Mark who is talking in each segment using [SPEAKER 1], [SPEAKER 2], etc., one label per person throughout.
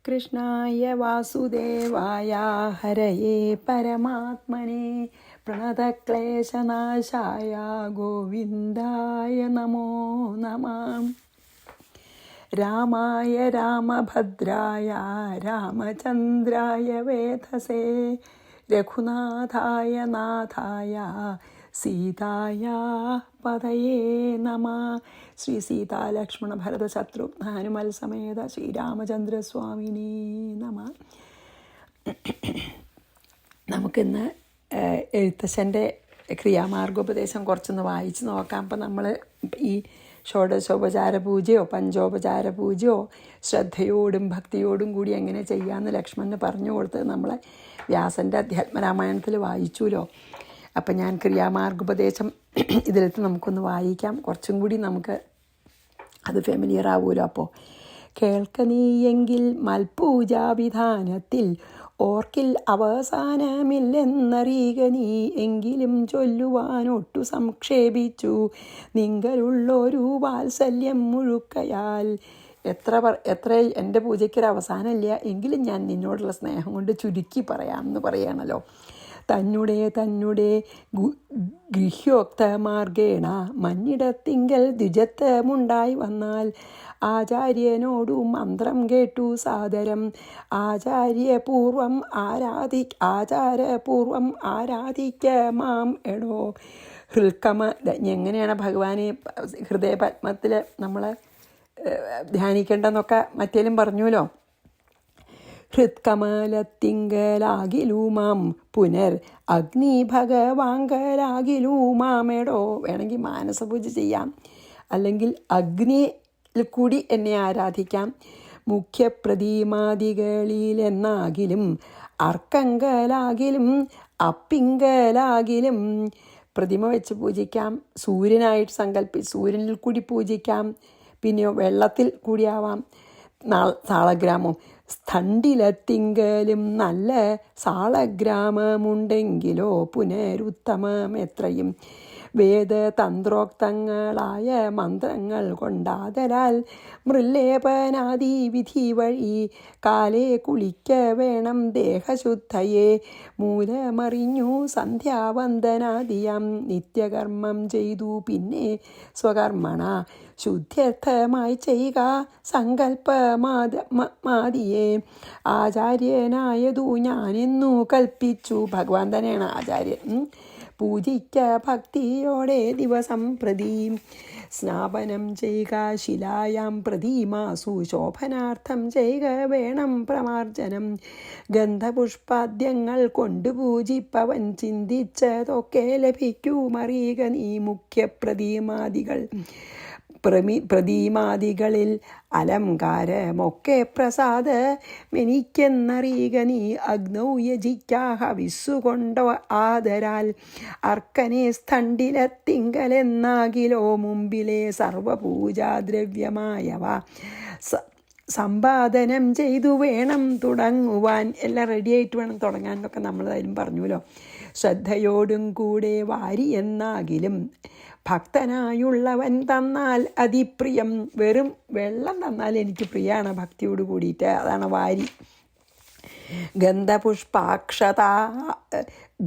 [SPEAKER 1] കൃഷ്ണായ വാസുദേവായ ഹരയേ പരമാത്മനെ പ്രണതക്ലേശനാശായ ഗോവിന്ദായ നമോ നമഃ. രാമായ രാമഭദ്രായ രാമചന്ദ്രായ വേധസേ രഘുനാഥായ നാഥായ സീതായ പതയേ നമഃ. ശ്രീ സീതാ ലക്ഷ്മണ ഭരത ശത്രുഘ്ന ഹനുമൽ സമേത ശ്രീരാമചന്ദ്രസ്വാമിനേ നമഃ. നമുക്കിന്ന് എഴുത്തച്ഛൻ്റെ ക്രിയാമാർഗോപദേശം കുറച്ചൊന്ന് വായിച്ച് നോക്കാം. അപ്പം നമ്മൾ ഈ ഷോഡശോപചാര പൂജയോ പഞ്ചോപചാര പൂജയോ ശ്രദ്ധയോടും ഭക്തിയോടും കൂടി എങ്ങനെ ചെയ്യാമെന്ന് ലക്ഷ്മണന് പറഞ്ഞു കൊടുത്തത് നമ്മളെ വ്യാസൻ്റെ അധ്യാത്മരാമായണത്തിൽ വായിച്ചുല്ലോ. അപ്പം ഞാൻ ക്രിയാമാർഗോപദേശം ഇതിലെത്തി നമുക്കൊന്ന് വായിക്കാം. കുറച്ചും കൂടി നമുക്ക് അത് ഫെമിലിയർ ആവുമല്ലോ. അപ്പോൾ കേൾക്ക നീയെങ്കിൽ മൽപൂജാവിധാനത്തിൽ ഓർക്കിൽ അവസാനമില്ലെന്നറിയുക നീ എങ്കിലും ചൊല്ലുവാനൊട്ടു സംക്ഷേപിച്ചു നിങ്ങളുള്ളൊരു വാത്സല്യം മുഴുക്കയാൽ. എത്ര എൻ്റെ പൂജയ്ക്കൊരു അവസാനമില്ല എങ്കിലും ഞാൻ നിന്നോടുള്ള സ്നേഹം കൊണ്ട് ചുരുക്കി പറയാമെന്ന് പറയണല്ലോ. തന്നെ ഗൃഹ്യോക്ത മാർഗേണ മഞ്ഞിടത്തിങ്കൽ ദ്വിജത്വമുണ്ടായി വന്നാൽ ആചാര്യനോടു മന്ത്രം കേട്ടു സാദരം ആചാരപൂർവം ആരാധിക്ക മാം എടോ. ഹൃൽക്കമ എങ്ങനെയാണ് ഭഗവാനെ ഹൃദയപത്മത്തിൽ നമ്മൾ ധ്യാനിക്കേണ്ടെന്നൊക്കെ മറ്റേലും പറഞ്ഞുല്ലോ. ഹൃത്കമലത്തിങ്കലാകിലൂമാം പുനർ അഗ്നി ഭഗവാങ്കലാകിലൂമാമെടോ. വേണമെങ്കിൽ മാനസപൂജ ചെയ്യാം, അല്ലെങ്കിൽ അഗ്നിയിൽ കൂടി എന്നെ ആരാധിക്കാം. മുഖ്യപ്രതിമാദികളിലെന്നാകിലും അർക്കങ്കലാകിലും അപ്പിങ്കലാകിലും പ്രതിമ വെച്ച് പൂജിക്കാം. സൂര്യനായിട്ട് സൂര്യനിൽ കൂടി പൂജിക്കാം. പിന്നെയോ വെള്ളത്തിൽ കൂടിയാവാം. സാളഗ്രാമം സ്ഥണ്ടിലത്തിങ്കലും നല്ല സാളഗ്രാമമുണ്ടെങ്കിലോ പുനരുത്തമം എത്രയും. വേദതന്ത്രോക്തങ്ങളായ മന്ത്രങ്ങൾ കൊണ്ടാതലാൽ മൃല്ലേപനാദി വിധി വഴി കാലേ കുളിക്ക വേണം ദേഹശുദ്ധയെ. മൂലമറിഞ്ഞു സന്ധ്യാവന്ദനാദിയം നിത്യകർമ്മം ചെയ്തു പിന്നെ സ്വകർമ്മണ ശുദ്ധ്യർത്ഥമായി ചെയ്യുക സങ്കല്പമാദിയെ. ആചാര്യനായതു ഞാനെന്നു കൽപ്പിച്ചു. ഭഗവാൻ തന്നെയാണ് ആചാര്യൻ. പൂജിക്ക ഭക്തിയോടെ ദിവസം പ്രതി സ്നാപനം ചെയ്യുക ശിലായാം പ്രതിമാസു ശോഭനാർത്ഥം ചെയ്യുക വേണം പ്രമാർജനം. ഗന്ധപുഷ്പാദ്യങ്ങൾ കൊണ്ട് പൂജിപ്പവൻ ചിന്തിച്ചതൊക്കെ ലഭിക്കുമറിയുക നീ. മുഖ്യപ്രതിമാദികൾ പ്രതിമാദികളിൽ അലങ്കാരമൊക്കെ പ്രസാദമെനിക്കെന്നറിയുക നീ. അഗ്നൗ യജിക്കാഹ വിസ്സുകൊണ്ടോ ആദരാൽ അർക്കനെ സ്ഥണ്ടിലത്തിങ്കലെന്നാകിലോ മുമ്പിലെ സർവപൂജാദ്രവ്യമായവ സമ്പാദനം ചെയ്തു വേണം തുടങ്ങുവാൻ. എല്ലാം റെഡിയായിട്ട് വേണം തുടങ്ങാൻ എന്നൊക്കെ നമ്മളതായാലും പറഞ്ഞുല്ലോ. ശ്രദ്ധയോടും കൂടെ വാരി എന്നാകിലും ഭക്തനായുള്ളവൻ തന്നാൽ അതിപ്രിയം. വെറും വെള്ളം തന്നാൽ എനിക്ക് പ്രിയമാണ് ഭക്തിയോട് കൂടിയിട്ട്. അതാണ് വാരി.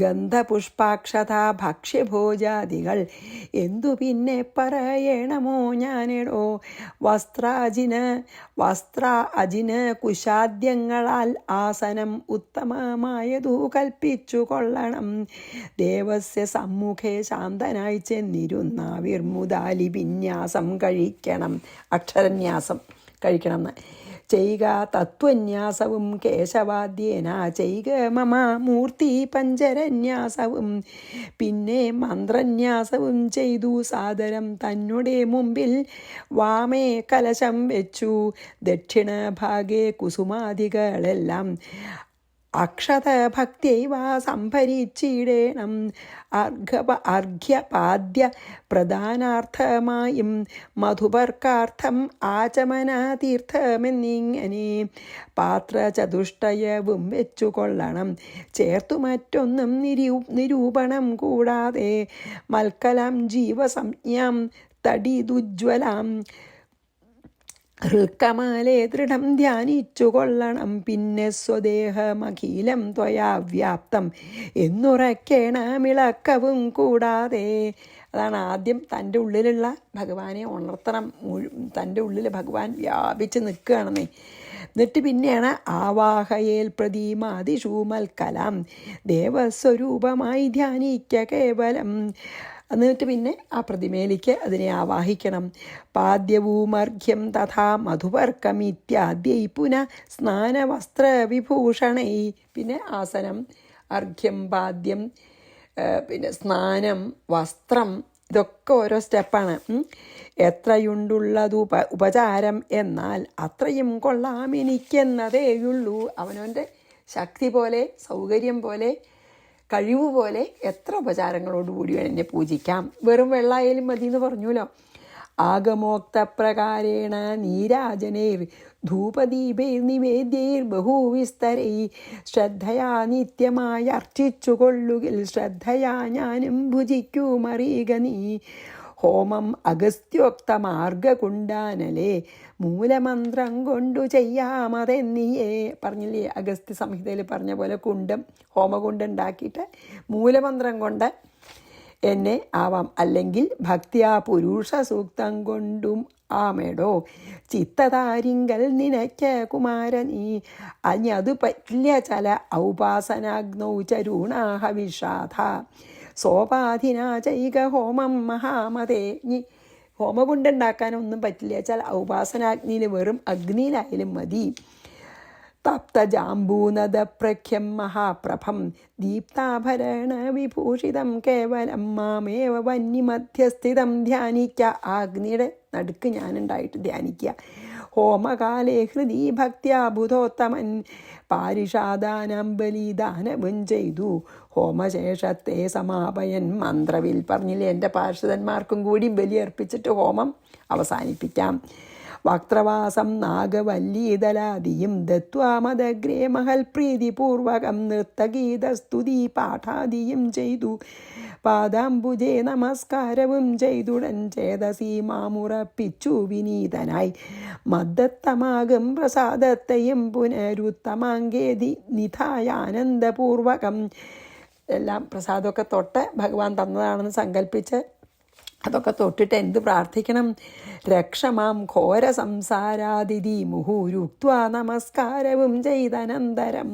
[SPEAKER 1] ഗന്ധപുഷ്പാക്ഷത ഭക്ഷ്യഭോജാദികൾ എന്തു പിന്നെ പറയണമോ ഞാനെടോ. വസ്ത്ര അജിന് കുശാദ്യങ്ങളാൽ ആസനം ഉത്തമമായതു കൽപ്പിച്ചു കൊള്ളണം. ദേവസ്യ സമ്മുഖേ ശാന്തനായി ചെന്നിരുന്ന വിർമുദാലി വിന്യാസം കഴിക്കണം. അക്ഷരന്യാസം കഴിക്കണം എന്ന് ചെയ്യുക. തത്വന്യാസവും കേശവാദ്യേന ചെയ്യുക മമ മൂർത്തി പഞ്ചരന്യാസവും. പിന്നെ മന്ത്രന്യാസവും ചെയ്തു സാദരം തന്നെ മുമ്പിൽ വാമേ കലശം വെച്ചു. ദക്ഷിണഭാഗേ കുസുമാദികളെല്ലാം അക്ഷതഭക്തിയൈവ സംഭരിച്ചിടേണം. അർഘ്യപാദ്യ പ്രധാനാർത്ഥമായും മധുപർക്കാർത്ഥം ആചമനതീർത്ഥമെന്നിങ്ങനെ പാത്രചതുഷ്ടയവും വെച്ചുകൊള്ളണം. ചേർത്തു മറ്റൊന്നും നിരൂപണം കൂടാതെ മൽക്കലം ജീവസംജ്ഞാം തടിദുജ്വലാം ഹൃൽക്കമാലെ ദൃഢം ധ്യാനിച്ചു കൊള്ളണം, പിന്നെ സ്വദേഹമഖിലം ത്വയാ വ്യാപ്തം എന്നുറയ്ക്കണമിളക്കവും കൂടാതെ. അതാണ് ആദ്യം തൻ്റെ ഉള്ളിലുള്ള ഭഗവാനെ ഉണർത്തണം. തൻ്റെ ഉള്ളിൽ ഭഗവാൻ വ്യാപിച്ച് നിൽക്കുകയാണെന്നേ. എന്നിട്ട് പിന്നെയാണ് ആവാഹയേൽ പ്രതീമാതിഷൂമൽക്കലാം ദേവസ്വരൂപമായി ധ്യാനിക്ക കേവലം. എന്നിട്ട് പിന്നെ ആ പ്രതിമയിലേക്ക് അതിനെ ആവാഹിക്കണം. പാദ്യവൂമർഘ്യം തഥാ മധുവർക്കമിത്യാദ്യൈ പുനഃ സ്നാനവസ്ത്രവിഭൂഷണൈ. പിന്നെ ആസനം, അർഘ്യം, പാദ്യം, പിന്നെ സ്നാനം, വസ്ത്രം, ഇതൊക്കെ ഓരോ സ്റ്റെപ്പാണ്. എത്രയുണ്ടുള്ളതു ഉപചാരം എന്നാൽ അത്രയും കൊള്ളാം എനിക്കെന്നതേയുള്ളൂ. അവനവൻ്റെ ശക്തി പോലെ, സൗകര്യം പോലെ, കഴിവ് പോലെ എത്ര ഉപചാരങ്ങളോടുകൂടി വേണം എന്നെ പൂജിക്കാം. വെറും വെള്ളായാലും മതി എന്ന് പറഞ്ഞുല്ലോ. ആഗമോക്തപ്രകാരേണ നീരാജനൈർ ധൂപദീപൈർ നിവേദ്യൈർ ബഹുവിസ്തരൈ ശ്രദ്ധയാ നിത്യമായി അർച്ചിച്ചുകൊള്ളുകിൽ ശ്രദ്ധയാ ഞാനും ഭുജിക്കുമറിയുക നീ. ഹോമം അഗസ്ത്യോക്ത മാർഗകുണ്ടാനലേ മൂലമന്ത്രം കൊണ്ടു ചെയ്യാമതെന്നിയേ. പറഞ്ഞില്ലേ, അഗസ്ത്യ സംഹിതയിൽ പറഞ്ഞ പോലെ കുണ്ടം, ഹോമകുണ്ടം ഉണ്ടാക്കിയിട്ട് മൂലമന്ത്രം കൊണ്ട് എന്നെ ആവാം, അല്ലെങ്കിൽ ഭക്തിയാ പുരുഷ സൂക്തം കൊണ്ടും ആമേടോ ചിത്തതാരിങ്കൽ നിനയ്ക്ക് കുമാരനീ. അഞ്ഞതു പറ്റില്ല ചില ഔപാസനാഗ്നൗ ചരുണാഹ വിഷാധ സോപാധിനാ ചൈക ഹോമം മഹാമതേ. ഇനി ഹോമകുണ്ടുണ്ടാക്കാനൊന്നും പറ്റില്ല വെച്ചാൽ ഔപാസനാഗ്നിയിൽ വെറും അഗ്നിയിലായാലും മതി. തപ്തജാംബൂനദപ്രഖ്യം മഹാപ്രഭം ദീപ്താഭരണ വിഭൂഷിതം കേവലം മാമേവ വന്യമധ്യസ്ഥിതം ധ്യാനിക്ക. ആ അഗ്നിയുടെ നടുക്ക് ഞാനുണ്ടായിട്ട് ധ്യാനിക്കുക. ഹോമകാലേ ഹൃദി ഭക്ത്യാ ബുധോത്തമൻ പാരിഷാദാനം ബലിദാനവും ചെയ്തു ഹോമശേഷത്തെ സമാപയൻ മന്ത്രവിൽ. പറഞ്ഞില്ലേ, എൻ്റെ പാർഷദന്മാർക്കും കൂടി ബലിയർപ്പിച്ചിട്ട് ഹോമം അവസാനിപ്പിക്കാം. വക്ത്രവാസം നാഗവല്ലീതലാദിയും ദത്വാമദഗ്രേ മഹൽ പ്രീതിപൂർവകം നൃത്തഗീതസ്തുതി പാഠാദിയും ചെയ്തു പാദാംബുജേ നമസ്കാരവും ചെയ്തുടൻ ചേതസി മാമുറപ്പിച്ചു വിനീതനായി മദ്ദത്തമാകും പ്രസാദത്തെയും പുനരുത്തമാങ്കേതി നിധായാനന്ദപൂർവകം. എല്ലാം പ്രസാദമൊക്കെ തൊട്ട് ഭഗവാൻ തന്നതാണെന്ന് സങ്കല്പിച്ച് അതൊക്കെ തൊട്ടിട്ട് എന്ത് പ്രാർത്ഥിക്കണം? രക്ഷമാം ഘോര സംസാരാതിഥി മുഹുരുക്വാ നമസ്കാരവും ചെയ്തനന്തരം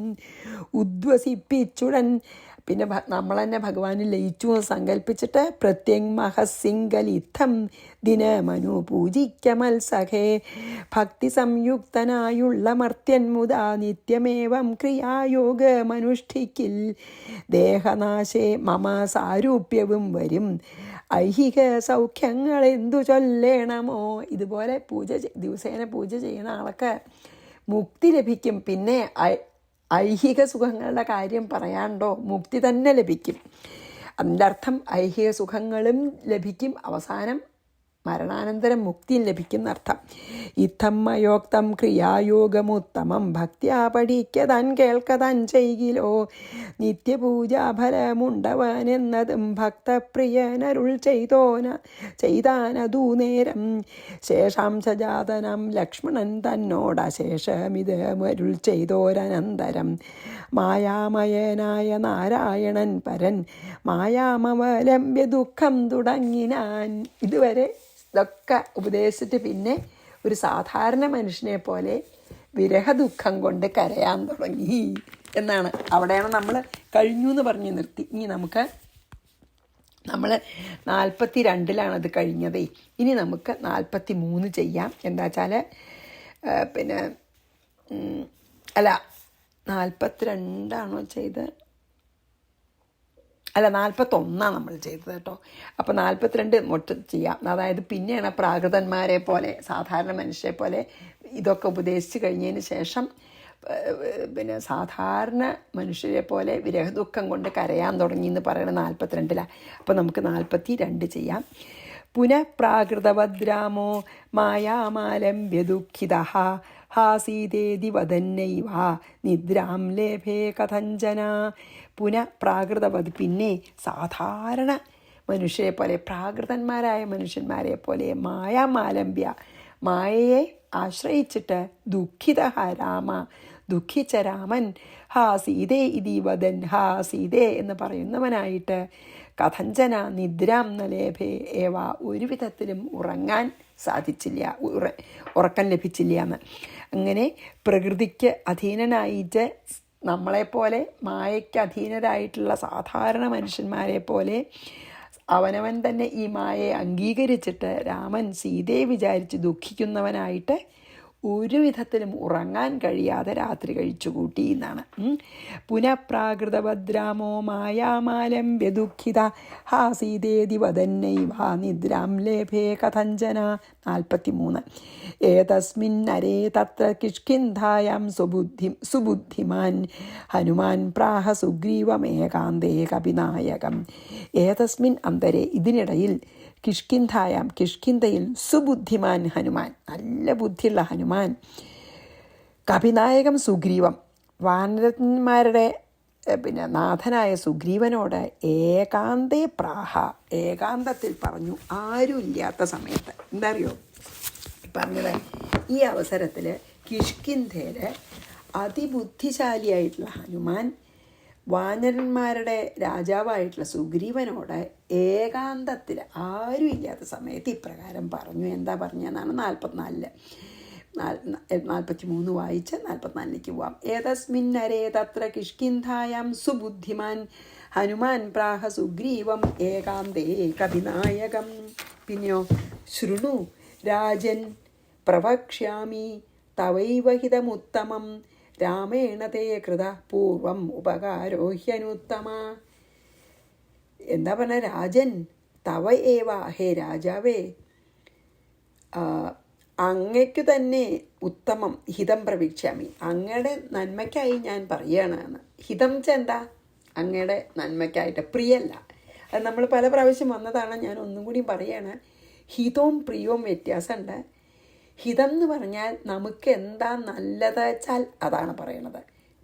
[SPEAKER 1] ഉദ്വസിപ്പിച്ചുടൻ. പിന്നെ നമ്മൾ തന്നെ ഭഗവാനിൽ ലയിച്ചു സങ്കല്പിച്ചിട്ട് പ്രത്യങ്മഹസിംഗലിത്തം ദിനമനു പൂജിക്കമൽ സഖേ ഭക്തി സംയുക്തനായുള്ള മർത്യൻ മുതാ നിത്യമേവം ക്രിയായോഗമനുഷ്ഠിക്കിൽ ദേഹനാശേ മമ സാരൂപ്യവും വരും ഐഹിക സൗഖ്യങ്ങൾ എന്തു ചൊല്ലേണമോ. ഇതുപോലെ ദിവസേന പൂജ ചെയ്യുന്ന ആൾക്ക് മുക്തി ലഭിക്കും. പിന്നെ ഐഹിക സുഖങ്ങളുടെ കാര്യം പറയാണ്ടോ, മുക്തി തന്നെ ലഭിക്കും. അതിൻ്റെ അർത്ഥം ഐഹിക സുഖങ്ങളും ലഭിക്കും, അവസാനം മരണാനന്തരം മുക്തിയും ലഭിക്കുന്നർത്ഥം. ഇത്തം മയോക്തം ക്രിയായോഗമുത്തമം ഭക്തിയാ പഠിക്കതാൻ കേൾക്കതാൻ ചെയ്കിലോ നിത്യപൂജാഫലമുണ്ടവനെന്നതും ഭക്തപ്രിയനരുൾ ചെയ്താനതൂ നേരം. ശേഷാംശജാതനം ലക്ഷ്മണൻ തന്നോടശേഷമിത് മരുൾ ചെയ്തോരനന്തരം മായാമയനായ നാരായണൻ പരൻ മായാമവലംബ്യ ദുഃഖം തുടങ്ങിനാൻ. ഇതുവരെ ഇതൊക്കെ ഉപദേശിച്ചിട്ട് പിന്നെ ഒരു സാധാരണ മനുഷ്യനെ പോലെ വിരഹദുഃഖം കൊണ്ട് കരയാൻ തുടങ്ങി എന്നാണ്. അവിടെയാണ് നമ്മൾ കഴിഞ്ഞു എന്ന് പറഞ്ഞ് നിർത്തി. ഇനി നമുക്ക് നമ്മൾ 42-ലാണത് കഴിഞ്ഞതേ. ഇനി നമുക്ക് 43 ചെയ്യാം. എന്താ വെച്ചാൽ പിന്നെ 42ആണോ ചെയ്ത്? 41 നമ്മൾ ചെയ്തത് കേട്ടോ. അപ്പോൾ 42 മൊത്തം ചെയ്യാം. അതായത് പിന്നെയാണ് പ്രാകൃതന്മാരെ പോലെ സാധാരണ മനുഷ്യരെ പോലെ ഇതൊക്കെ ഉപദേശിച്ച് കഴിഞ്ഞതിന് ശേഷം പിന്നെ സാധാരണ മനുഷ്യരെ പോലെ വിരഹദുഃഖം കൊണ്ട് കരയാൻ തുടങ്ങി എന്ന് പറയുന്നത് 42-ലാണ്. അപ്പോൾ നമുക്ക് 42 ചെയ്യാം. പുനഃപ്രാകൃതവദ്രാമോ മായാമാലംബ്യ ദുഃഖിതഃ ഹാസീതേതി വദന്നൈവ നിദ്രാം ലേഭേ കഥഞ്ജന. പുനഃപ്രാകൃതവത്, പിന്നെ സാധാരണ മനുഷ്യരെ പോലെ പ്രാകൃതന്മാരായ മനുഷ്യന്മാരെ പോലെ മായാമാലംബ്യ, മായയെ ആശ്രയിച്ചിട്ട് ദുഃഖിച്ച രാമൻ ഹാ സീതേ ഇതി വദൻ ഹാ സീതേ എന്ന് പറയുന്നവനായിട്ട് കഥഞ്ചന നിദ്രാം നലേഭേ ഏവ ഒരു വിധത്തിലും ഉറങ്ങാൻ സാധിച്ചില്ല, ഉറക്കം ലഭിച്ചില്ല എന്ന്. അങ്ങനെ പ്രകൃതിക്ക് അധീനനായിട്ട് നമ്മളെപ്പോലെ മായയ്ക്ക് അധീനരായിട്ടുള്ള സാധാരണ മനുഷ്യന്മാരെ പോലെ അവനവൻ തന്നെ ഈ മായയെ അംഗീകരിച്ചിട്ട് രാമൻ സീതയെ വിചാരിച്ച് ദുഃഖിക്കുന്നവനായിട്ട് ഒരു വിധത്തിലും ഉറങ്ങാൻ കഴിയാതെ രാത്രി കഴിച്ചുകൂട്ടി എന്നാണ്. പുനഃപ്രാകൃതഭദ്രാമോ മായാമാലംബ്യ ദുഃഖിത ഹാ സീതേതി വദന്നൈവ നിദ്രാം ലേഭേ കഥഞ്ചന. 43. ഏതസ്മിന്നരേ തത്ര കിഷ്കിന്ധായാം സുബുദ്ധിമാൻ ഹനുമാൻ പ്രാഹ സുഗ്രീവമേകാന്തേ കപിനായകം. ഏതസ്മിൻ അന്തരെ ഇതിനിടയിൽ കിഷ്കിന്ധയിൽ സുബുദ്ധിമാൻ ഹനുമാൻ, നല്ല ബുദ്ധിയുള്ള ഹനുമാൻ, കപിനായകം സുഗ്രീവം, വാനരന്മാരുടെ നാഥനായ സുഗ്രീവനോട് ഏകാന്തേ പ്രാഹ, ഏകാന്തത്തിൽ പറഞ്ഞു, ആരും ഇല്ലാത്ത സമയത്ത്. എന്താ അറിയോ പറഞ്ഞത്? ഈ അവസരത്തിൽ കിഷ്കിന്ധയിൽ അതിബുദ്ധിശാലിയായിട്ടുള്ള ഹനുമാൻ വാനരന്മാരുടെ രാജാവായിട്ടുള്ള സുഗ്രീവനോട് ഏകാന്തത്തിൽ ആരും ഇല്ലാത്ത സമയത്ത് ഇപ്രകാരം പറഞ്ഞു. എന്താ പറഞ്ഞതെന്നാണ് 44. 43 വായിച്ച് 44 പോവാം. ഏതസ്മിന്നരേ തത്ര കിഷ്കിന്ധായാം സുബുദ്ധിമാൻ ഹനുമാൻ പ്രാഹ സുഗ്രീവം ഏകാന്തേ കപിനായകം. പിന്നെയോ ശൃണു രാജൻ പ്രവക്ഷ്യാമി തവൈവ ഹിതമുത്തമം രാമേണ തേ കൃത പൂർവം ഉപകാരോ ഹ്യനുത്തമ. എന്താ പറഞ്ഞ? രാജൻ തവ ഏവ, ഹേ രാജാവേ, അങ്ങയ്ക്കു തന്നെ ഉത്തമം ഹിതം പ്രവീക്ഷ്യാമി, അങ്ങയുടെ നന്മയ്ക്കായി ഞാൻ പറയുകയാണ്. ഹിതം ചെന്താ? അങ്ങയുടെ നന്മയ്ക്കായിട്ട്, പ്രിയല്ല. അത് നമ്മൾ പല പ്രാവശ്യം വന്നതാണ്, ഞാൻ ഒന്നും കൂടി പറയുകയാണ്. ഹിതവും പ്രിയവും വ്യത്യാസമുണ്ട്. ഹിതം എന്ന് പറഞ്ഞാൽ നമുക്ക് എന്താ നല്ലത് വെച്ചാൽ അതാണ് പറയണത്.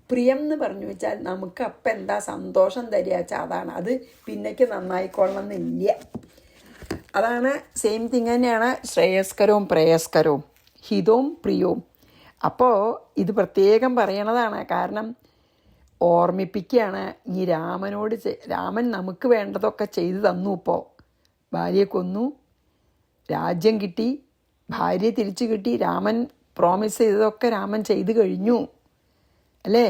[SPEAKER 1] പ്രിയം എന്ന് പറഞ്ഞു വെച്ചാൽ നമുക്ക് അപ്പം എന്താ സന്തോഷം തരിക വെച്ചാൽ അതാണ്. അത് പിന്നേക്ക് നന്നായിക്കൊള്ളണം എന്നില്ല. അതാണ് സെയിം തിങ് തന്നെയാണ് ശ്രേയസ്കരവും പ്രേയസ്കരവും, ഹിതവും പ്രിയവും. അപ്പോൾ ഇത് പ്രത്യേകം പറയണതാണ്, കാരണം ഓർമ്മിപ്പിക്കുകയാണ്. ഈ രാമൻ നമുക്ക് വേണ്ടതൊക്കെ ചെയ്തു തന്നു. ഇപ്പോൾ ഭാര്യയെ കൊന്നു, രാജ്യം കിട്ടി, ഭാര്യ തിരിച്ചു കിട്ടി, രാമൻ പ്രോമിസ് ചെയ്തതൊക്കെ രാമൻ ചെയ്തു കഴിഞ്ഞു അല്ലേ?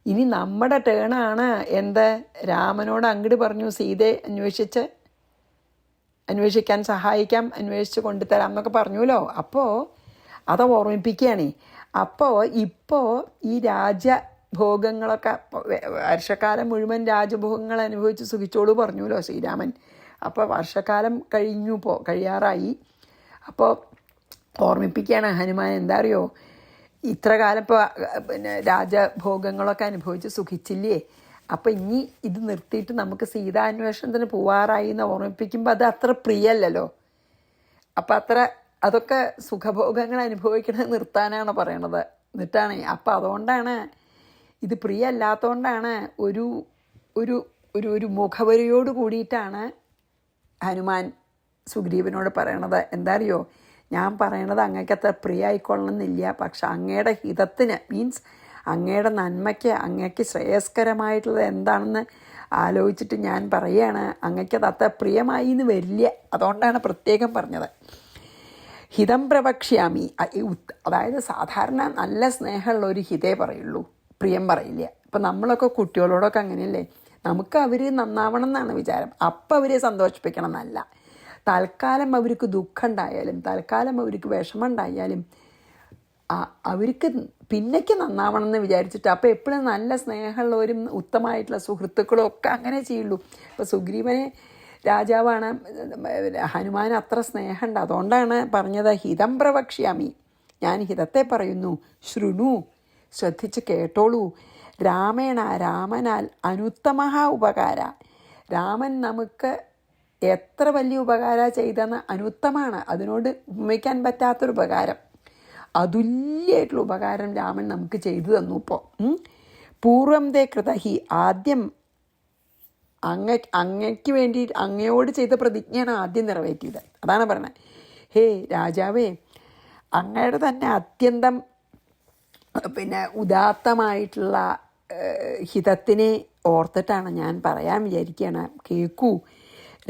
[SPEAKER 1] ഇനി നമ്മുടെ ടേണാണ്. എന്ത്? രാമനോട് അങ്ങോട്ട് പറഞ്ഞു സീതയെ അന്വേഷിക്കാൻ സഹായിക്കാം, അന്വേഷിച്ച് കൊണ്ടുതരാം എന്നൊക്കെ പറഞ്ഞുല്ലോ. അപ്പോൾ അത് ഓർമ്മിപ്പിക്കുകയാണ്. ഇപ്പോൾ ഈ രാജഭോഗങ്ങളൊക്കെ വർഷക്കാലം മുഴുവൻ രാജഭോഗങ്ങൾ അനുഭവിച്ച് സുഖിച്ചോളൂ പറഞ്ഞുല്ലോ ശ്രീരാമൻ. അപ്പോൾ വർഷക്കാലം കഴിയാറായി. അപ്പോൾ ഓർമ്മിപ്പിക്കുകയാണ് ഹനുമാൻ. എന്താ അറിയോ, ഇത്ര കാലം ഇപ്പോൾ രാജഭോഗങ്ങളൊക്കെ അനുഭവിച്ച് സുഖിച്ചില്ലേ, അപ്പം ഇനി ഇത് നിർത്തിയിട്ട് നമുക്ക് സീതാന്വേഷണത്തിന് പോവാറായി എന്ന് ഓർമ്മിപ്പിക്കുമ്പോൾ അത് അത്ര പ്രിയല്ലല്ലോ. അപ്പം അതൊക്കെ സുഖഭോഗങ്ങൾ അനുഭവിക്കണത് നിർത്താനാണ് പറയണത്, എന്നിട്ടാണ്. അപ്പം അതുകൊണ്ടാണ് ഇത് പ്രിയല്ലാത്തതുകൊണ്ടാണ് ഒരു ഒരു ഒരു മുഖവരിയോട് കൂടിയിട്ടാണ് ഹനുമാൻ സുഗ്രീവനോട് പറയണത്. എന്താ അറിയോ, ഞാൻ പറയണത് അങ്ങക്ക് അത്ര പ്രിയമായിക്കൊള്ളണമെന്നില്ല, പക്ഷെ അങ്ങയുടെ ഹിതത്തിന്, മീൻസ് അങ്ങയുടെ നന്മയ്ക്ക്, അങ്ങയ്ക്ക് ശ്രേയസ്കരമായിട്ടുള്ളത് എന്താണെന്ന് ആലോചിച്ചിട്ട് ഞാൻ പറയുകയാണ്. അങ്ങയ്ക്കത് അത്ര പ്രിയമായി എന്ന് വരില്ല, അതുകൊണ്ടാണ് പ്രത്യേകം പറഞ്ഞത്. ഹിതം പ്രവക്ഷ്യാമി, അതായത് സാധാരണ നല്ല സ്നേഹമുള്ള ഒരു ഹിതേ പറയുള്ളൂ, പ്രിയം പറയില്ല. ഇപ്പം നമ്മളൊക്കെ കുട്ടികളോടൊക്കെ അങ്ങനെയല്ലേ, നമുക്ക് അവർ നന്നാവണം എന്നാണ് വിചാരം, അപ്പം അവരെ സന്തോഷിപ്പിക്കണം എന്നല്ല. തൽക്കാലം അവർക്ക് ദുഃഖം ഉണ്ടായാലും, തൽക്കാലം അവർക്ക് വിഷമം ഉണ്ടായാലും അവർക്ക് പിന്നേക്ക് നന്നാവണം എന്ന് വിചാരിച്ചിട്ട്, അപ്പോൾ എപ്പോഴും നല്ല സ്നേഹമുള്ളവരും ഉത്തമമായിട്ടുള്ള സുഹൃത്തുക്കളും ഒക്കെ അങ്ങനെ ചെയ്യുള്ളൂ. ഇപ്പോൾ സുഗ്രീവനെ രാജാവാണ്, ഹനുമാൻ അത്ര സ്നേഹമുണ്ട്. അതുകൊണ്ടാണ് പറഞ്ഞത് ഹിതം പ്രവക്ഷ്യാമി, ഞാൻ ഹിതത്തെ പറയുന്നു. ശൃണു, ശ്രദ്ധിച്ച് കേട്ടോളൂ. രാമനാൽ അനുത്തമ ഉപകാര, രാമൻ നമുക്ക് എത്ര വലിയ ഉപകാരം ചെയ്തെന്ന് അനുത്തമാണ്, അതിനോട് ഉപമിക്കാൻ പറ്റാത്തൊരു ഉപകാരം, അതുല്യമായിട്ടുള്ള ഉപകാരം രാമൻ നമുക്ക് ചെയ്തു തന്നു. ഇപ്പോൾ പൂർവം തേ കൃതഹി, ആദ്യം അങ്ങയ്ക്ക് വേണ്ടി അങ്ങയോട് ചെയ്ത പ്രതിജ്ഞയാണ് ആദ്യം നിറവേറ്റിയത്. അതാണ് പറഞ്ഞത്. ഹേ രാജാവേ, അങ്ങയുടെ തന്നെ അത്യന്തം ഉദാത്തമായിട്ടുള്ള ഹിതത്തിനെ ഓർത്തിട്ടാണ് ഞാൻ പറയാൻ വിചാരിക്കുകയാണ്. കേൾക്കൂ,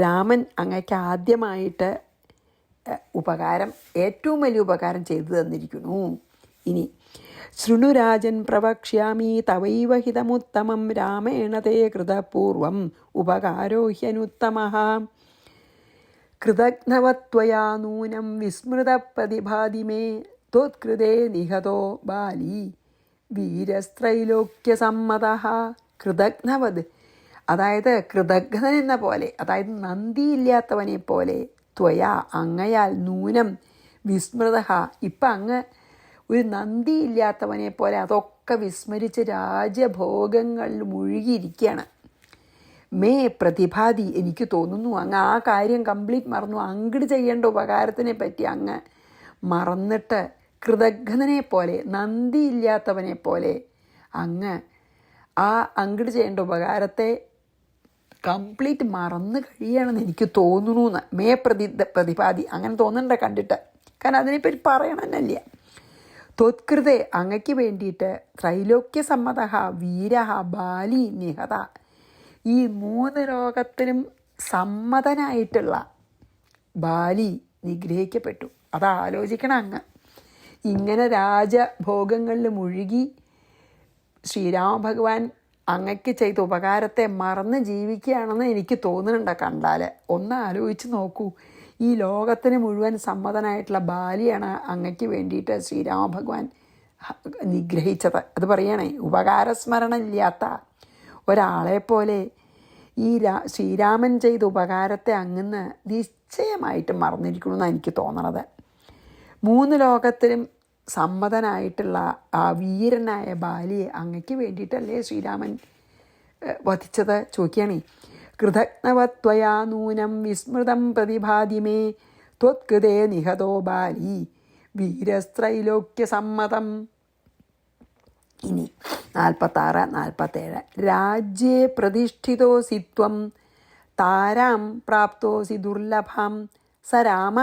[SPEAKER 1] രാമൻ അങ്ങയ്ക്ക് ആദ്യമായിട്ട് ഉപകാരം, ഏറ്റവും വലിയ ഉപകാരം ചെയ്തു തന്നിരിക്കുന്നു. ഇനി ശൃണുരാജൻ പ്രവക്ഷ്യാമി തവൈവ ഹിതമുത്തമം രാമേണ തേ കൃതപൂർവം ഉപകാരോ ഹ്യനുത്തമഃ കൃതജ്ഞവത്വയാ നൂനം വിസ്മൃതപ്രതിഭാതി മേ ത്വത്കൃതേ നിഹതോ ബാലി വീരസ്ത്രൈലോക്യസമ്മതഃ. കൃതജ്ഞവത്, അതായത് കൃതജ്ഞൻ എന്ന പോലെ, അതായത് നന്ദിയില്ലാത്തവനെ പോലെ, ത്വയാ അങ്ങയാൽ, നൂനം വിസ്മൃത, ഇപ്പം അങ്ങ് ഒരു നന്ദിയില്ലാത്തവനെ പോലെ അതൊക്കെ വിസ്മരിച്ച് രാജഭോഗങ്ങളിൽ മുഴുകിയിരിക്കുകയാണ്. മേ പ്രതിഭാതി, എനിക്ക് തോന്നുന്നു അങ്ങ് ആ കാര്യം കംപ്ലീറ്റ് മറന്നു. അങ്ങട് ചെയ്യേണ്ട ഉപകാരത്തിനെ പറ്റി അങ്ങ് മറന്നിട്ട് കൃതജ്ഞനെ പോലെ, നന്ദിയില്ലാത്തവനെ പോലെ അങ്ങ് ആ അങ്ങട് ചെയ്യേണ്ട ഉപകാരത്തെ കംപ്ലീറ്റ് മറന്നു കഴിയണമെന്ന് എനിക്ക് തോന്നുന്നു എന്ന്. മേ പ്രതിഭാതി, അങ്ങനെ തോന്നണ്ട കണ്ടിട്ട്, കാരണം അതിനെപ്പറ്റി പറയണമെന്നല്ല. ത്വത്കൃതേ, അങ്ങയ്ക്ക് വേണ്ടിയിട്ട് ത്രൈലോക്യസമ്മത വീര ബാലി നിഹത, ഈ 3 ലോകത്തിനും സമ്മതനായിട്ടുള്ള ബാലി നിഗ്രഹിക്കപ്പെട്ടു. അതാലോചിക്കണം അങ്ങ്. ഇങ്ങനെ രാജഭോഗങ്ങളിൽ മുഴുകി ശ്രീരാമഭഗവാൻ അങ്ങയ്ക്ക് ചെയ്ത ഉപകാരത്തെ മറന്ന് ജീവിക്കുകയാണെന്ന് എനിക്ക് തോന്നുന്നുണ്ട് കണ്ടാൽ. ഒന്ന് ആലോചിച്ച് നോക്കൂ, ഈ ലോകത്തിന് മുഴുവൻ സമ്മതനായിട്ടുള്ള ബാലിയാണ് അങ്ങയ്ക്ക് വേണ്ടിയിട്ട് ശ്രീരാമഭഗവാൻ നിഗ്രഹിച്ചത്. അത് പറയണേ, ഉപകാരസ്മരണ ഇല്ലാത്ത ഒരാളെപ്പോലെ ഈ ശ്രീരാമൻ ചെയ്ത ഉപകാരത്തെ അങ്ങ് നിശ്ചയമായിട്ട് മറന്നിരിക്കണമെന്നാണ് എനിക്ക് തോന്നണത്. 3 ലോകത്തിലും സമ്മതനായിട്ടുള്ള ആ വീരനായ ബാലിയെ അങ്ങയ്ക്ക് വേണ്ടിയിട്ടല്ലേ ശ്രീരാമൻ വധിച്ചത്? ചോദിക്കുകയാണേ. കൃതജ്ഞവത്വയാ നൂനം വിസ്മൃതം പ്രതിഭാതി മേ ത്വത്കൃതേ നിഹതോ ബാലി വീരസ്ത്രൈലോക്യസമ്മതം. ഇനി 46, 47. രാജ്യേ പ്രതിഷ്ഠിതോസി ത്വം താരാം പ്രാപ്തോസി ദുർലഭം സ രാമ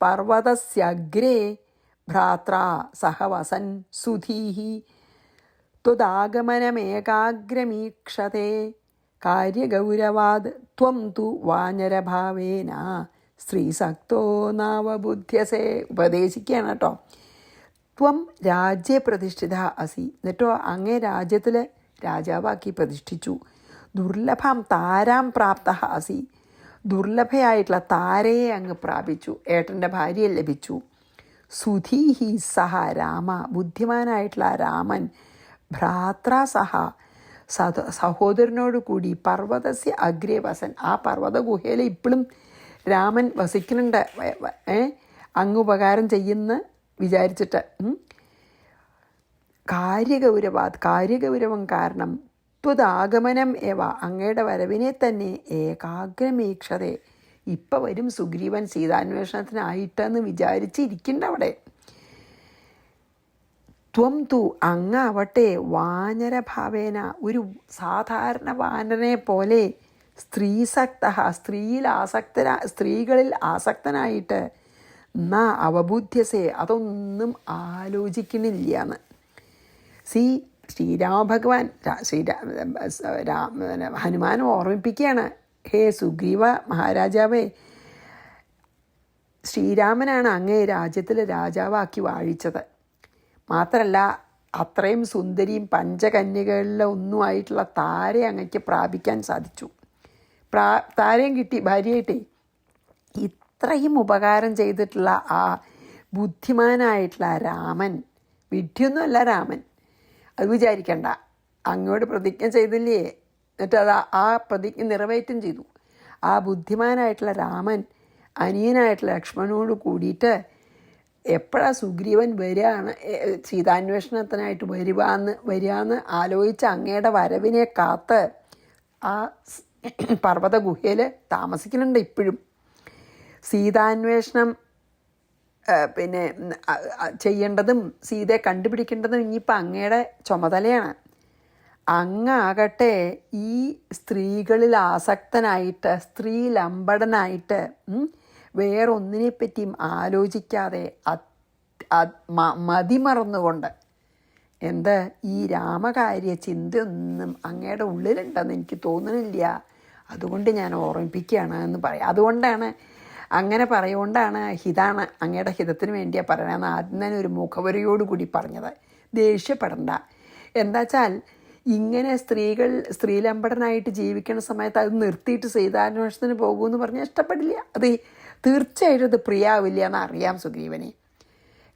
[SPEAKER 1] പർവതസ്യഗ്രേ ഭ്രാത്രാ സഹ വസൻ സുധീഃ ത്വദാഗമനമേകാഗ്രമീക്ഷതേ കാര്യഗൗരവാദ് ത്വം തു വാനരഭാവേന സ്ത്രീസക്തോ നാവബുദ്ധ്യസേ. ഉപദേശിക്കുകയാണ് കേട്ടോ. ത്വം രാജ്യേ പ്രതിഷ്ഠിത അസി, എന്നിട്ടോ അങ്ങേ രാജ്യത്തിൽ രാജാവാക്കി പ്രതിഷ്ഠിച്ചു. ദുർലഭം താരാം പ്രാപ്ത അസി, ദുർലഭയായിട്ടുള്ള താരയെ അങ്ങ് പ്രാപിച്ചു, ഏട്ടൻ്റെ ഭാര്യയെ ലഭിച്ചു. സുധീഹി സഹ രാമ, ബുദ്ധിമാനായിട്ടുള്ള രാമൻ, ഭ്രാത്ര സഹ സഹോദരനോട് കൂടി, പർവ്വതസ്യ അഗ്രേ വസൻ, ആ പർവ്വത ഗുഹയിൽ ഇപ്പോഴും രാമൻ വസിക്കുന്നുണ്ട്, അങ്ങ് ഉപകാരം ചെയ്യുന്ന വിചാരിച്ചിട്ട്. കാര്യഗൗരവം കാരണം ത്വദാഗമനം ഏവ, അങ്ങയുടെ വരവിനെ തന്നെ ഏകാഗ്രമീക്ഷതേ, ഇപ്പം വരും സുഗ്രീവൻ സീതാന്വേഷണത്തിനായിട്ടെന്ന് വിചാരിച്ചിരിക്കണ്ട അവിടെ. ത്വം തു, അങ്ങാവട്ടെ, വാനരഭാവേന, ഒരു സാധാരണ വാനരനെ പോലെ, സ്ത്രീസക്ത, സ്ത്രീകളിൽ ആസക്തനായിട്ട്, ന അവബുദ്ധ്യസേ, അതൊന്നും ആലോചിക്കണില്ലാന്ന്. ശ്രീരാമഭഗവാൻ ഹനുമാൻ ഓർമ്മിപ്പിക്കുകയാണ്, ഹേ സുഗ്രീവ മഹാരാജാവേ, ശ്രീരാമനാണ് അങ്ങേ രാജ്യത്തിൽ രാജാവാക്കി വാഴിച്ചത്. മാത്രമല്ല അത്രയും സുന്ദരിയും പഞ്ചകന്യകളിലെ ഒന്നുമായിട്ടുള്ള താരയെ അങ്ങയ്ക്ക് പ്രാപിക്കാൻ സാധിച്ചു. താരയും കിട്ടി ഭാര്യയായിട്ടേ. ഇത്രയും ഉപകാരം ചെയ്തിട്ടുള്ള ആ ബുദ്ധിമാനായിട്ടുള്ള രാമൻ, വിഡ്ഢിയൊന്നുമല്ല രാമൻ, അത് വിചാരിക്കണ്ട. അങ്ങോട്ട് പ്രതിജ്ഞ ചെയ്തില്ലേ, എന്നിട്ട് അത് ആ പ്രതിജ്ഞ നിറവേറ്റും ചെയ്തു. ആ ബുദ്ധിമാനായിട്ടുള്ള രാമൻ അനിയനായിട്ടുള്ള ലക്ഷ്മണനോട് കൂടിയിട്ട് എപ്പോഴാണ് സുഗ്രീവൻ വരികയാണ്, സീതാന്വേഷണത്തിനായിട്ട് വരികയെന്ന് ആലോചിച്ച് അങ്ങയുടെ വരവിനെ കാത്ത് ആ പർവ്വത ഗുഹയിൽ താമസിക്കുന്നുണ്ട് ഇപ്പോഴും. സീതാന്വേഷണം ചെയ്യേണ്ടതും സീതയെ കണ്ടുപിടിക്കേണ്ടതും ഇനിയിപ്പോൾ അങ്ങയുടെ ചുമതലയാണ്. അങ്ങാകട്ടെ ഈ സ്ത്രീകളിൽ ആസക്തനായിട്ട്, സ്ത്രീലമ്പടനായിട്ട്, വേറൊന്നിനെപ്പറ്റിയും ആലോചിക്കാതെ മതിമറന്നുകൊണ്ട് എന്ത് ഈ രാമകാര്യ ചിന്തയൊന്നും അങ്ങയുടെ ഉള്ളിലുണ്ടെന്ന് എനിക്ക് തോന്നുന്നില്ല, അതുകൊണ്ട് ഞാൻ ഓർമ്മിപ്പിക്കുകയാണ് എന്ന് പറയാം. അതുകൊണ്ടാണ് അങ്ങനെ പറയുകൊണ്ടാണ് ഹിതാണ് അങ്ങയുടെ ഹിതത്തിന് വേണ്ടിയാണ് പറയണമെന്ന് ആദ്യം തന്നെ ഒരു മുഖവരയോടുകൂടി പറഞ്ഞത്. ദേഷ്യപ്പെടണ്ട. എന്താ വെച്ചാൽ ഇങ്ങനെ സ്ത്രീലമ്പടനായിട്ട് ജീവിക്കുന്ന സമയത്ത് അത് നിർത്തിയിട്ട് സീതാന്വേഷണത്തിന് പോകുമെന്ന് പറഞ്ഞാൽ ഇഷ്ടപ്പെടില്ല. അത് തീർച്ചയായിട്ടും അത് പ്രിയാവില്ല എന്ന് അറിയാം സുഗ്രീവനെ.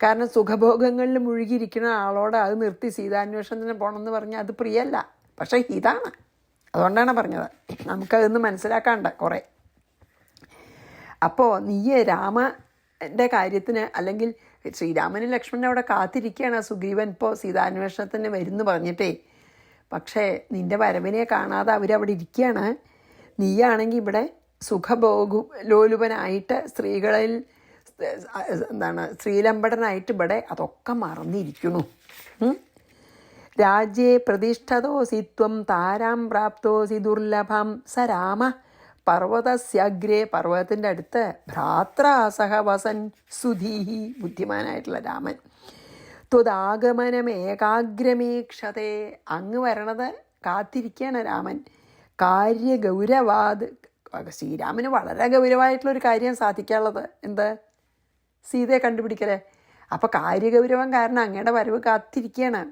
[SPEAKER 1] കാരണം സുഖഭോഗങ്ങളിൽ മുഴുകിയിരിക്കുന്ന ആളോട് അത് നിർത്തി സീതാന്വേഷണത്തിന് പോകണമെന്ന് പറഞ്ഞാൽ അത് പ്രിയല്ല. പക്ഷേ ഇതാണ്, അതുകൊണ്ടാണ് പറഞ്ഞത്. നമുക്കതൊന്ന് മനസ്സിലാക്കാണ്ട് കുറേ. അപ്പോൾ നീയെ രാമൻ്റെ കാര്യത്തിന്, അല്ലെങ്കിൽ ശ്രീരാമനും ലക്ഷ്മണനും അവിടെ കാത്തിരിക്കുകയാണ് സുഗ്രീവൻ ഇപ്പോൾ സീതാന്വേഷണത്തിന് വരുമെന്ന് പറഞ്ഞിട്ടേ. പക്ഷേ നിൻ്റെ വരവിനെ കാണാതെ അവരവിടെ ഇരിക്കുകയാണ്. നീയാണെങ്കിൽ ഇവിടെ സുഖഭോഗലോലുപനായിട്ട് സ്ത്രീകളിൽ സ്ത്രീലമ്പടനായിട്ട് ഇവിടെ അതൊക്കെ മറന്നിരിക്കുന്നു. രാജ്യേ പ്രതിഷ്ഠതോസി ത്വം താരാം പ്രാപ്തോസി ദുർലഭം സ രാമ പർവ്വതസ്യഗ്രേ, പർവ്വതത്തിൻ്റെ അടുത്ത് ഭ്രാത്രാസഹ വസൻ സുധീഹി, ബുദ്ധിമാനായിട്ടുള്ള രാമൻ. ത്വദാഗമനമേകാഗ്രമീക്ഷതേ, അങ്ങ് വരണത് കാത്തിരിക്കുകയാണ് രാമൻ. കാര്യഗൗരവാത്, ശ്രീരാമന് വളരെ ഗൗരവമായിട്ടുള്ളൊരു കാര്യം സാധിക്കാനുള്ളത് എന്ത്? സീതയെ കണ്ടുപിടിക്കലേ. അപ്പോൾ കാര്യഗൗരവം കാരണം അങ്ങയുടെ വരവ് കാത്തിരിക്കുകയാണ്.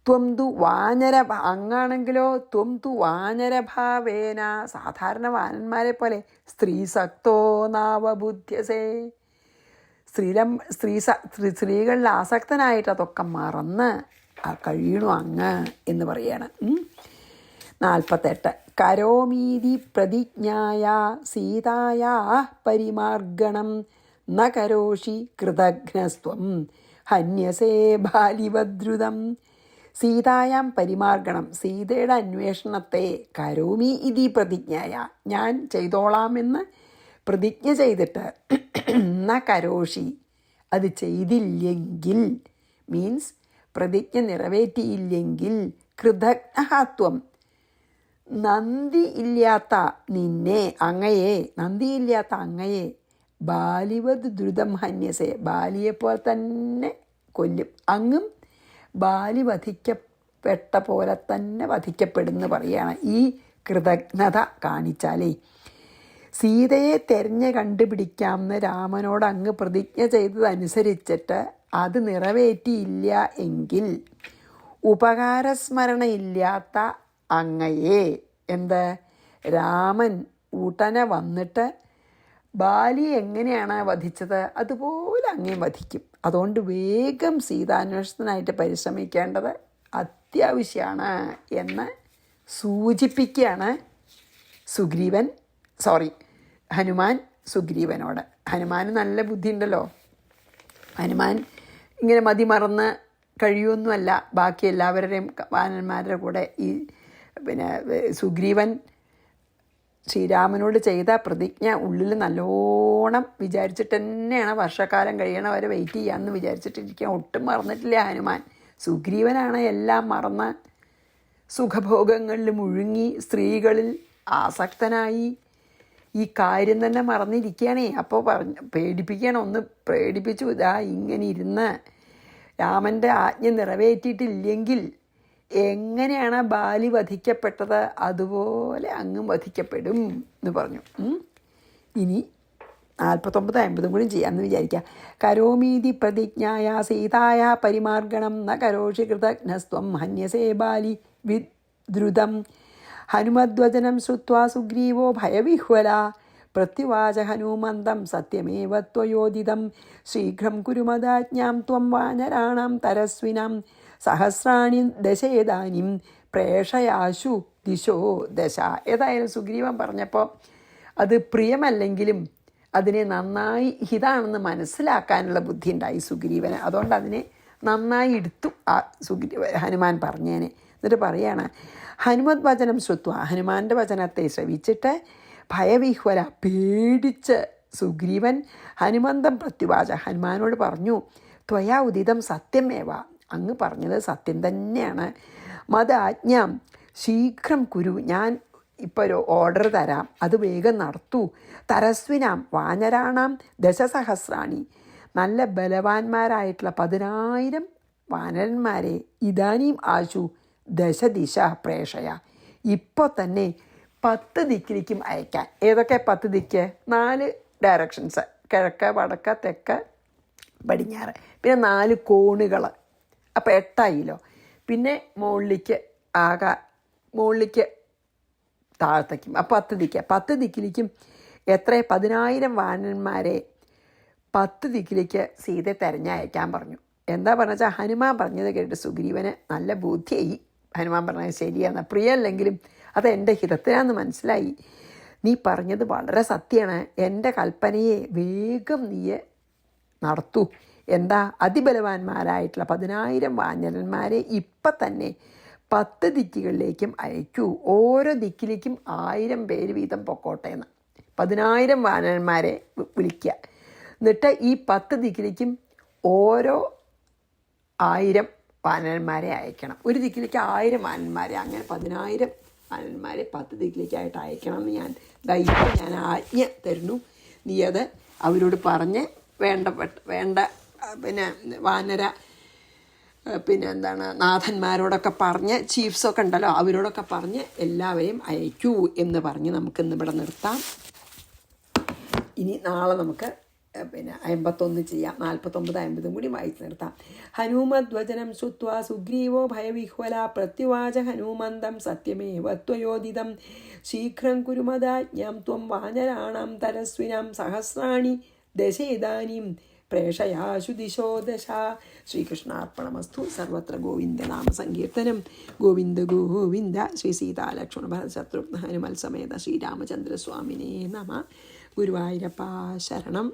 [SPEAKER 1] ത്വം തു വാനര, അങ്ങാണെങ്കിലോ ത്വം തു വാനരഭാവേന, സാധാരണ വാനന്മാരെ പോലെ സ്ത്രീസക്തോ നാവബുദ്ധ്യസേ, സ്ത്രീകളിൽ ആസക്തനായിട്ട് അതൊക്കെ മറന്ന് കഴിയണു അങ്ങ് എന്ന് പറയാണ്. 48 കരോമീതി പ്രതിജ്ഞായ സീതായാ പരിമാർഗണം ന കരോഷി കൃതഘ്നസ്ത്വം ഹന്യസേ ബാലിവദ്രുതം. സീതായാം പരിമാർഗണം, സീതയുടെ അന്വേഷണത്തെ കരോമി ഇതി പ്രതിജ്ഞായ, ഞാൻ ചെയ്തോളാമെന്ന് പ്രതിജ്ഞ ചെയ്തിട്ട് ന കരോഷി, അത് ചെയ്തില്ലെങ്കിൽ, മീൻസ് പ്രതിജ്ഞ നിറവേറ്റിയില്ലെങ്കിൽ, കൃതജ്ഞത്വം, നന്ദി ഇല്ലാത്ത നിന്നെ, അങ്ങയെ, നന്ദിയില്ലാത്ത അങ്ങയെ, ബാലിവത് ദ്രുതം ഹന്യസേ, ബാലിയെപ്പോലെ തന്നെ കൊല്ലും. അങ്ങും ബാലി വധിക്കപ്പെട്ട പോലെ തന്നെ വധിക്കപ്പെടുന്നു പറയുകയാണ്. ഈ കൃതജ്ഞത കാണിച്ചാലേ, സീതയെ തെരഞ്ഞ് കണ്ടുപിടിക്കാമെന്ന് രാമനോട് അങ്ങ് പ്രതിജ്ഞ ചെയ്തതനുസരിച്ചിട്ട് അത് നിറവേറ്റിയില്ല എങ്കിൽ, ഉപകാരസ്മരണയില്ലാത്ത അങ്ങയെ, എന്ത്, രാമൻ ഉടനെ വന്നിട്ട് ബാലി എങ്ങനെയാണ് വധിച്ചത് അതുപോലെ അങ്ങേയും വധിക്കും. അതുകൊണ്ട് വേഗം സീതാന്വേഷണത്തിനായിട്ട് പരിശ്രമിക്കേണ്ടത് അത്യാവശ്യമാണ് എന്ന് സൂചിപ്പിക്കുകയാണ് ഹനുമാൻ സുഗ്രീവനോട്. ഹനുമാന് നല്ല ബുദ്ധിയുണ്ടല്ലോ. ഹനുമാൻ ഇങ്ങനെ മതിമറന്ന് കഴിയുമൊന്നുമല്ല ബാക്കി എല്ലാവരുടെയും വാനന്മാരുടെ കൂടെ. ഈ സുഗ്രീവൻ ശ്രീരാമനോട് ചെയ്ത പ്രതിജ്ഞ ഉള്ളിൽ നല്ലോണം വിചാരിച്ചിട്ട് തന്നെയാണ് വർഷക്കാലം കഴിയണ വരെ വെയിറ്റ് ചെയ്യാമെന്ന് വിചാരിച്ചിട്ടിരിക്കുക. ഒട്ടും മറന്നിട്ടില്ല ഹനുമാൻ. സുഗ്രീവനാണ് എല്ലാം മറന്ന് സുഖഭോഗങ്ങളിൽ മുഴുങ്ങി സ്ത്രീകളിൽ ആസക്തനായി ഈ കാര്യം തന്നെ മറന്നിരിക്കുകയാണേ. അപ്പോൾ പേടിപ്പിക്കണം, ഒന്ന് പേടിപ്പിച്ചു. ഇതാ ഇങ്ങനെ ഇരുന്ന് രാമൻ്റെ ആജ്ഞ നിറവേറ്റിയിട്ടില്ലെങ്കിൽ എങ്ങനെയാണ് ബാലി വധിക്കപ്പെട്ടത് അതുപോലെ അങ്ങും വധിക്കപ്പെടും എന്ന് പറഞ്ഞു. ഇനി 49, 50 കൂടി ചെയ്യാമെന്ന് വിചാരിക്കുക. കരോമീതി പ്രതിജ്ഞായ സീതായ പരിമാർഗണം ന കരോഷി കൃതജ്ഞസ്ത്വം ഹന്യസേ ബാലി വിദ്രുതം. ഹനുമദ്വചനം ശ്രുത്വാ സുഗ്രീവോ ഭയവിഹ്വല പ്രത്യുവാച ഹനുമന്തം സത്യമേവ ത്വയോദിതം ശീഘ്രം കുരുമദാജ്ഞാം ത്വം വാനരാണാം തരസ്വിനാം സഹസ്രാണി ദശേതാനിം പ്രേഷയാശു ദിശോ ദശ. ഏതായാലും സുഗ്രീവൻ പറഞ്ഞപ്പോൾ അത് പ്രിയമല്ലെങ്കിലും അതിനെ നന്നായി ഹിതാണെന്ന് മനസ്സിലാക്കാനുള്ള ബുദ്ധി ഉണ്ടായി സുഗ്രീവന്. അതുകൊണ്ട് അതിനെ നന്നായി എടുത്തു ഹനുമാൻ പറഞ്ഞേനെ. എന്നിട്ട് പറയാണ്, ഹനുമത് വചനം ശ്രുത്വ, ഹനുമാൻ്റെ വചനത്തെ ശ്രവിച്ചിട്ട് ഭയവിഹ്വല, പേടിച്ച് സുഗ്രീവൻ ഹനുമന്തം പ്രത്യുവാച, ഹനുമാനോട് പറഞ്ഞു, ത്വയാ ഉദിതം സത്യമേവ, അങ്ങ് പറഞ്ഞത് സത്യം തന്നെയാണ്. മദാജ്ഞാം ശീഘ്രം കുരു, ഞാൻ ഇപ്പോൾ ഒരു ഓർഡർ തരാം, അത് വേഗം നടത്തൂ. തരസ്വിനാം വാനരാണാം ദശസഹസ്രാണി, നല്ല ബലവാന്മാരായിട്ടുള്ള 10,000 വാനരന്മാരെ ഇതാനീം ആശു ദശദിശ പ്രേഷയ, ഇപ്പോൾ തന്നെ 10 ദിക്കിലേക്കും അയക്കാൻ. ഏതൊക്കെ 10 ദിക്ക്? 4 ഡയറക്ഷൻസ്, കിഴക്ക്, വടക്ക്, തെക്ക്, പടിഞ്ഞാറ്. പിന്നെ 4 കോണുകൾ, അപ്പോൾ 8ആയില്ലോ. പിന്നെ മുകളിലേക്ക് താഴത്തേക്കും, അപ്പോൾ 10 ദിക്ക്. 10 ദിക്കിലേക്കും എത്ര? 10,000 വാനന്മാരെ 10 ദിക്കിലേക്ക് സീതയെ തെരഞ്ഞയക്കാൻ പറഞ്ഞു. എന്താ പറഞ്ഞാൽ ഹനുമാൻ പറഞ്ഞത് കേട്ട് സുഗ്രീവന് നല്ല ബുദ്ധിയായി. ഹനുമാൻ പറഞ്ഞത് ശരിയാണ്, പ്രിയല്ലെങ്കിലും അത് എൻ്റെ ഹിതത്തിനാന്ന് മനസ്സിലായി. നീ പറഞ്ഞത് വളരെ സത്യമാണ്. എൻ്റെ കൽപ്പനയെ വേഗം നീ നടത്തൂ. എന്താ? അതിബലവാന്മാരായിട്ടുള്ള 10,000 വാനരന്മാരെ ഇപ്പം തന്നെ 10 ദിക്കുകളിലേക്കും അയക്കൂ. ഓരോ ദിക്കിലേക്കും 1000 പേര് വീതം പൊക്കോട്ടെ എന്ന് 10,000 വാനരന്മാരെ വിളിക്കുക. എന്നിട്ട് ഈ 10 ദിക്കിലേക്കും ഓരോ 1000 വാനരന്മാരെ അയക്കണം. ഒരു ദിക്കിലേക്ക് 1000 വാനന്മാരെ, അങ്ങനെ 10,000 വാനന്മാരെ 10 ദിക്കിലേക്കായിട്ട് അയക്കണം എന്ന് ഞാൻ ആജ്ഞ തരുന്നു. നീ അത് അവരോട് പറഞ്ഞ് വേണ്ട പിന്നെ വാനര നാഥന്മാരോടൊക്കെ പറഞ്ഞ്, ചീഫ്സൊക്കെ ഉണ്ടല്ലോ, അവരോടൊക്കെ പറഞ്ഞ് എല്ലാവരെയും അയക്കൂ എന്ന് പറഞ്ഞ് നമുക്കിന്നിവിടെ നിർത്താം. ഇനി നാളെ നമുക്ക് 51 ചെയ്യാം. 49, 50 കൂടി വായിച്ച് നിർത്താം. ഹനുമദ്വചനം ശ്രുത്വാ സുഗ്രീവോ ഭയവിഹ്വല പ്രത്യുവാച ഹനുമന്തം സത്യമേവ ത്വയോദിതം ശീഘ്രം കുരുമദാജ്ഞാം ത്വം വാനരാണാം തരസ്വിനാം സഹസ്രാണി ദശേതാനീം പ്രേഷയാശു ദിശോ ദശ. ശ്രീകൃഷ്ണാർപ്പണമസ്തു. സർവത്ര ഗോവിന്ദനാമ സങ്കീർത്തനം. ഗോവിന്ദ ഗോവിന്ദ. ശ്രീ സീതാലക്ഷ്മണ ഭരത ശത്രുഘ്ന ഹനുമൽ സമേത ശ്രീരാമചന്ദ്രസ്വാമിനേ നമ. ഗുരുവായൂരപ്പ ശരണം.